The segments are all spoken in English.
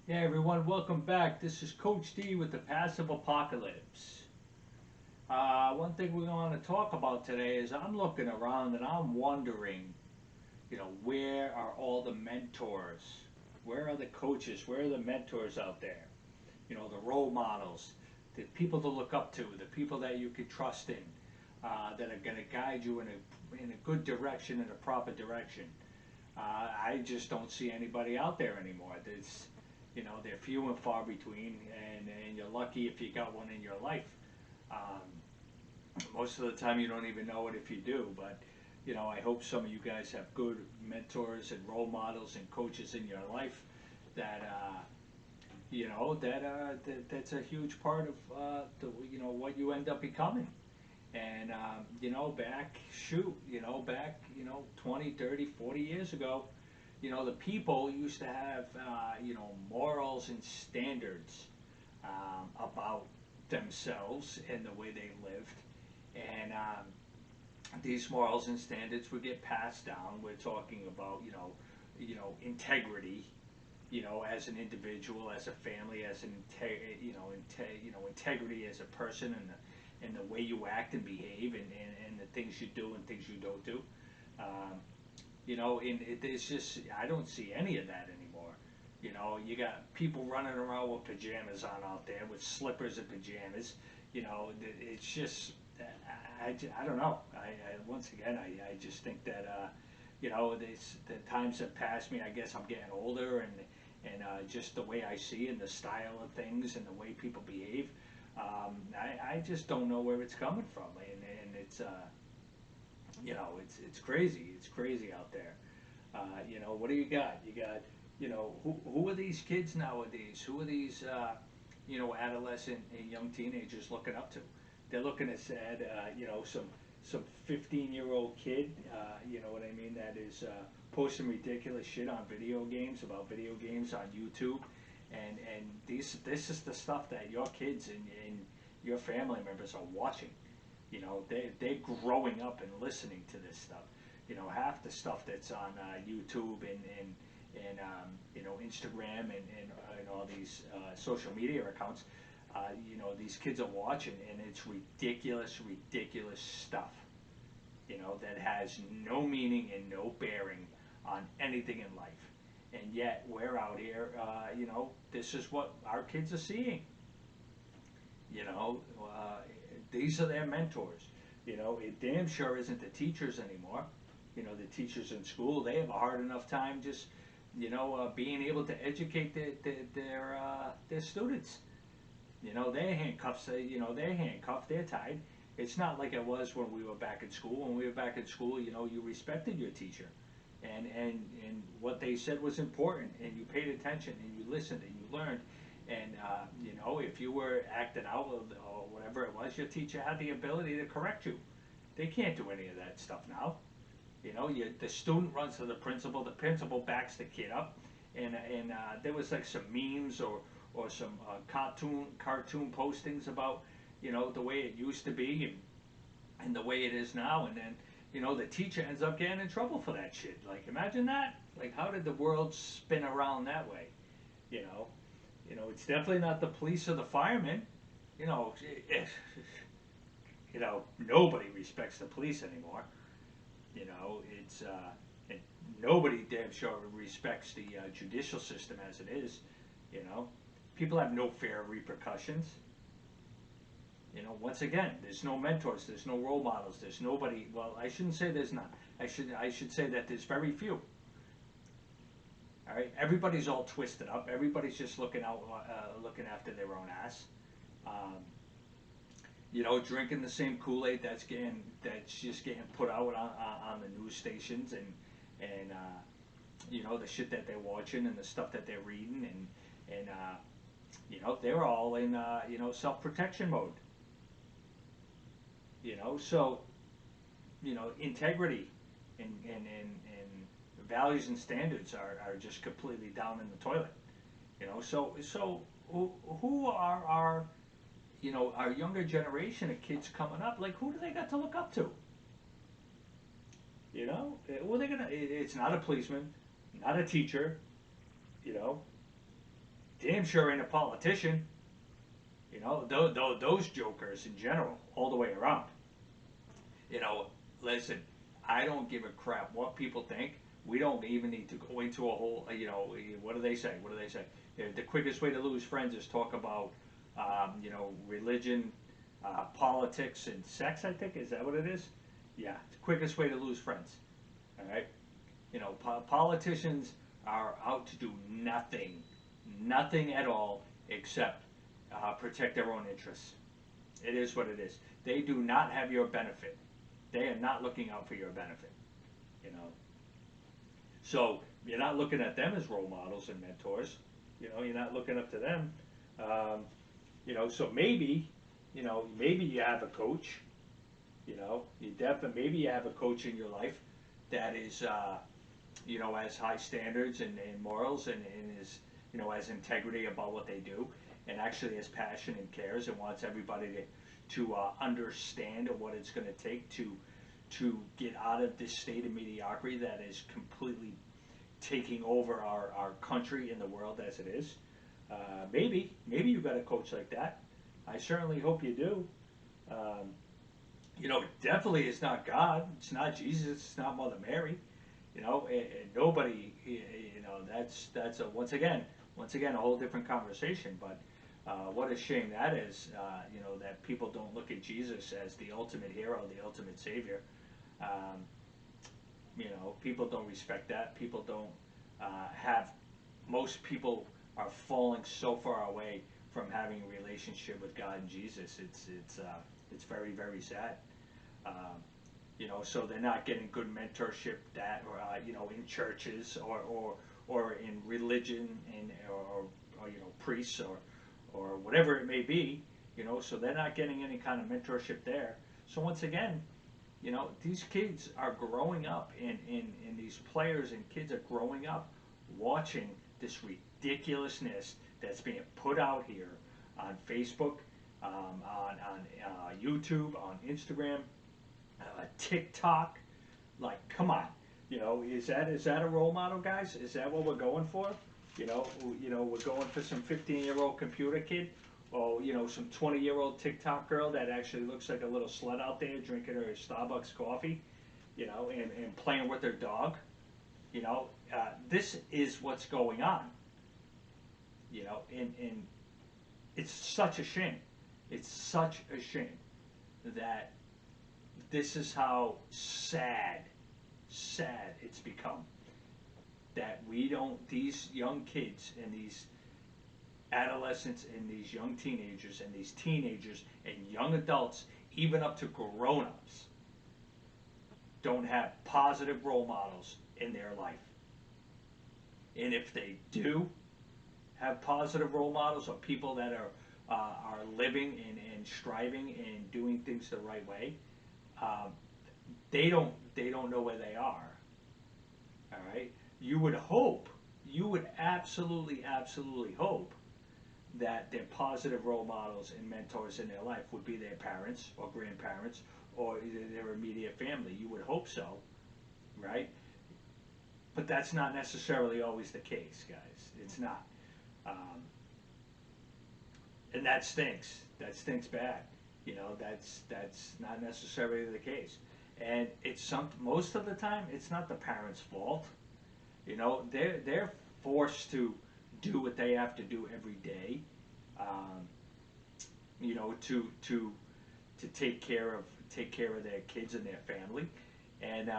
Yeah, everyone, welcome back. This is Coach D with the Passive Apocalypse. One thing we're going to talk about today is I'm looking around and I'm wondering, where are all the mentors? Where are the coaches? Where are the mentors out there? The role models, the people to look up to, the people that you could trust in, that are going to guide you in a good direction, in a proper direction. I just don't see anybody out there anymore. They're few and far between, and you're lucky if you got one in your life. Most of the time, you don't even know it if you do. But I hope some of you guys have good mentors and role models and coaches in your life that that's a huge part of what you end up becoming. And back 20, 30, 40 years ago, the people used to have morals and standards about themselves and the way they lived, and these morals and standards would get passed down. We're talking about integrity, as an individual, as a family, as an integrity as a person, and the way you act and behave, and the things you do and things you don't do. Um, it's just I don't see any of that anymore. You got people running around with pajamas on out there, with slippers and pajamas. It's just I don't know. Once again, I just think that the times have passed me. I guess I'm getting older, and just the way I see and the style of things and the way people behave. I just don't know where it's coming from, and it's crazy. It's crazy out there. What do you got? You got, who are these kids nowadays? Who are these, adolescent and young teenagers looking up to? They're looking at said, some 15-year-old kid, you know what I mean, that is posting ridiculous shit on video games about video games on YouTube, and this is the stuff that your kids and your family members are watching. They're growing up and listening to this stuff. Half the stuff that's on YouTube and Instagram and all these social media accounts, these kids are watching, and it's ridiculous, ridiculous stuff. That has no meaning and no bearing on anything in life. And yet we're out here, this is what our kids are seeing. You know, uh, these are their mentors. It damn sure isn't the teachers anymore. The teachers in school, they have a hard enough time just, being able to educate their students. They're handcuffs. They're handcuffed. They're tied. It's not like it was when we were back in school. When we were back in school, you respected your teacher, and what they said was important, and you paid attention, and you listened, and you learned. And if you were acting out or whatever it was, your teacher had the ability to correct you. They can't do any of that stuff now. The student runs to the principal. The principal backs the kid up, and there was like some memes or some cartoon postings about the way it used to be and the way it is now, and then the teacher ends up getting in trouble for that shit. Like, imagine that. Like, how did the world spin around that way? You know, it's definitely not the police or the firemen. You know, nobody respects the police anymore. It's and nobody damn sure respects the judicial system as it is. You know, people have no fair repercussions. Once again, there's no mentors, there's no role models, there's nobody. Well, I shouldn't say there's not. I should say that there's very few. All right, everybody's all twisted up. Everybody's just looking after their own ass. Um, Drinking the same Kool-Aid that's just getting put out on the news stations, and the shit that they're watching and the stuff that they're reading, and they're all in self-protection mode. So integrity and values and standards are just completely down in the toilet. So who are our younger generation of kids coming up? Like, who do they got to look up to? Well, they're gonna. It's not a policeman, not a teacher. You know, damn sure ain't a politician. You know, those jokers in general, all the way around. You know, listen, I don't give a crap what people think. We don't even need to go into a whole, you know, what do they say? What do they say? The quickest way to lose friends is talk about, you know, religion, politics, and sex, I think. Is that what it is? Yeah, it's the quickest way to lose friends. All right? You know, politicians are out to do nothing, nothing at all except protect their own interests. It is what it is. They do not have your benefit. They are not looking out for your benefit. You know, so you're not looking at them as role models and mentors. You know, you're not looking up to them. You know, so maybe, you know, maybe you have a coach. You know, you definitely maybe you have a coach in your life that is, you know, has high standards and morals and is, you know, has integrity about what they do, and actually has passion and cares and wants everybody to understand what it's going to take to get out of this state of mediocrity that is completely taking over our country and the world as it is. Maybe you've got a coach like that. I certainly hope you do. You know, it definitely is not God. It's not Jesus. It's not Mother Mary. You know, and nobody. You know, that's a once again a whole different conversation. But what a shame that is. You know, that people don't look at Jesus as the ultimate hero, the ultimate savior. You know, people don't respect that. People don't have. Most people are falling so far away from having a relationship with God and Jesus. It's very, very sad. You know, so they're not getting good mentorship that, you know, in churches or in religion and or you know, priests or whatever it may be. You know, so they're not getting any kind of mentorship there. So once again, you know, these kids are growing up, and these players and kids are growing up watching this ridiculousness that's being put out here on Facebook, on YouTube, on Instagram, TikTok. Like, come on, you know, is that a role model, guys? Is that what we're going for? You know, we're going for some 15-year-old computer kid, or you know, some 20-year-old TikTok girl that actually looks like a little slut out there drinking her Starbucks coffee, you know, and playing with her dog. You know, this is what's going on. You know, and it's such a shame. It's such a shame that this is how sad it's become. That we don't, these young kids and these adolescents and these young teenagers and these teenagers and young adults, even up to grown-ups, don't have positive role models in their life. And if they do have positive role models or people that are living and striving and doing things the right way, they don't know where they are. All right. You would absolutely hope that their positive role models and mentors in their life would be their parents or grandparents or their immediate family. You would hope so, right? But that's not necessarily always the case, guys. It's not. And that stinks. That stinks bad. You know, that's not necessarily the case. And it's most of the time, it's not the parents' fault. You know, they're forced to do what they have to do every day. You know, to take care of their kids and their family, and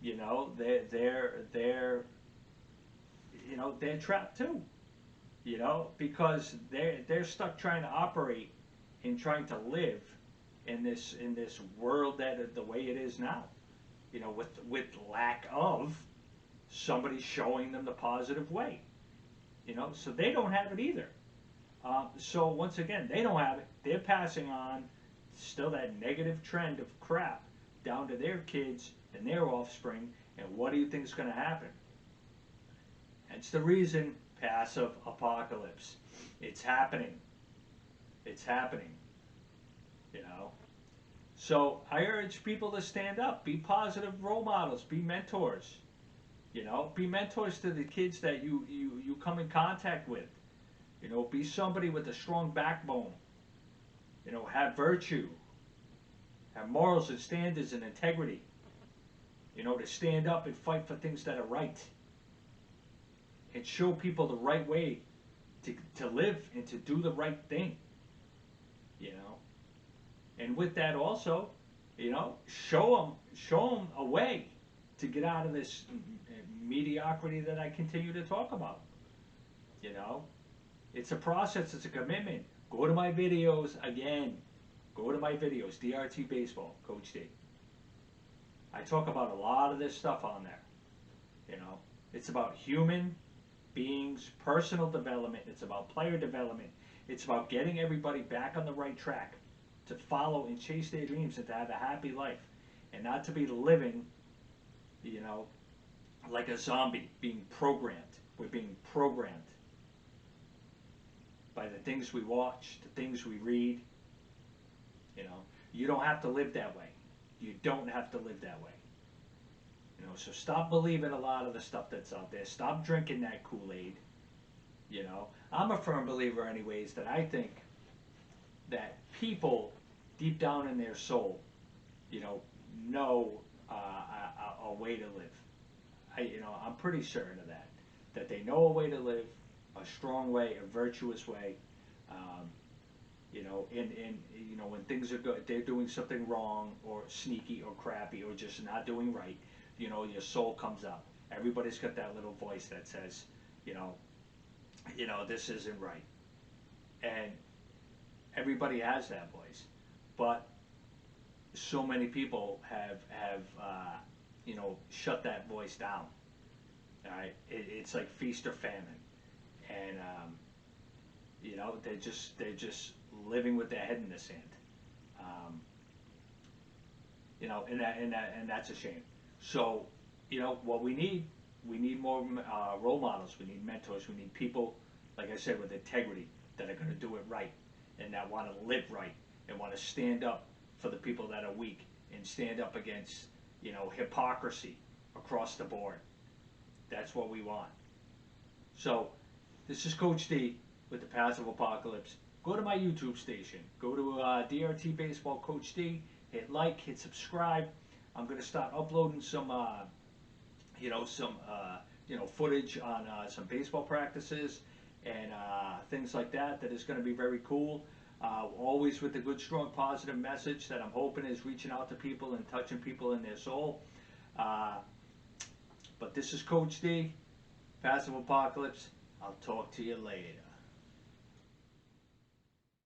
you know, they're you know, they're trapped too. You know, because they're stuck trying to operate and trying to live in this world that the way it is now. You know, with lack of somebody showing them the positive way. You know, so they don't have it either. So once again, they don't have it. They're passing on still that negative trend of crap down to their kids and their offspring. And what do you think is going to happen? That's the reason, passive apocalypse. It's happening. It's happening. You know. So I urge people to stand up, be positive role models, be mentors. You know, be mentors to the kids that you come in contact with. You know, be somebody with a strong backbone. You know, have virtue, have morals and standards and integrity. You know, to stand up and fight for things that are right. And show people the right way to live and to do the right thing. You know. And with that also, you know, show them a way to get out of this mediocrity that I continue to talk about. You know, it's a process, it's a commitment. Go to my videos again. Go to my videos, DRT Baseball, Coach D. I talk about a lot of this stuff on there. You know, it's about human beings, personal development. It's about player development. It's about getting everybody back on the right track to follow and chase their dreams and to have a happy life and not to be living, you know, like a zombie, being programmed. We're being programmed by the things we watch, the things we read. You know, you don't have to live that way. You don't have to live that way. You know, so stop believing a lot of the stuff that's out there. Stop drinking that Kool-Aid. You know, I'm a firm believer anyways that I think that people deep down in their soul, you know a way to live. I'm pretty certain of that. That they know a way to live, a strong way, a virtuous way. You know, and you know, when things are good, they're doing something wrong or sneaky or crappy or just not doing right. You know, your soul comes up. Everybody's got that little voice that says, you know, this isn't right. And everybody has that voice, but so many people have shut that voice down. All right, it's like feast or famine, and you know, they're just living with their head in the sand. You know, and that's a shame. So, you know, what we need more role models. We need mentors. We need people, like I said, with integrity that are going to do it right and that want to live right and want to stand up for the people that are weak and stand up against, you know, hypocrisy across the board. That's what we want. So, this is Coach D with the Passive Apocalypse. Go to my YouTube station. Go to DRT Baseball Coach D. Hit like, hit subscribe. I'm going to start uploading some, footage on some baseball practices and things like that. That is going to be very cool. Always with a good, strong, positive message that I'm hoping is reaching out to people and touching people in their soul. But this is Coach D, Passive Apocalypse. I'll talk to you later.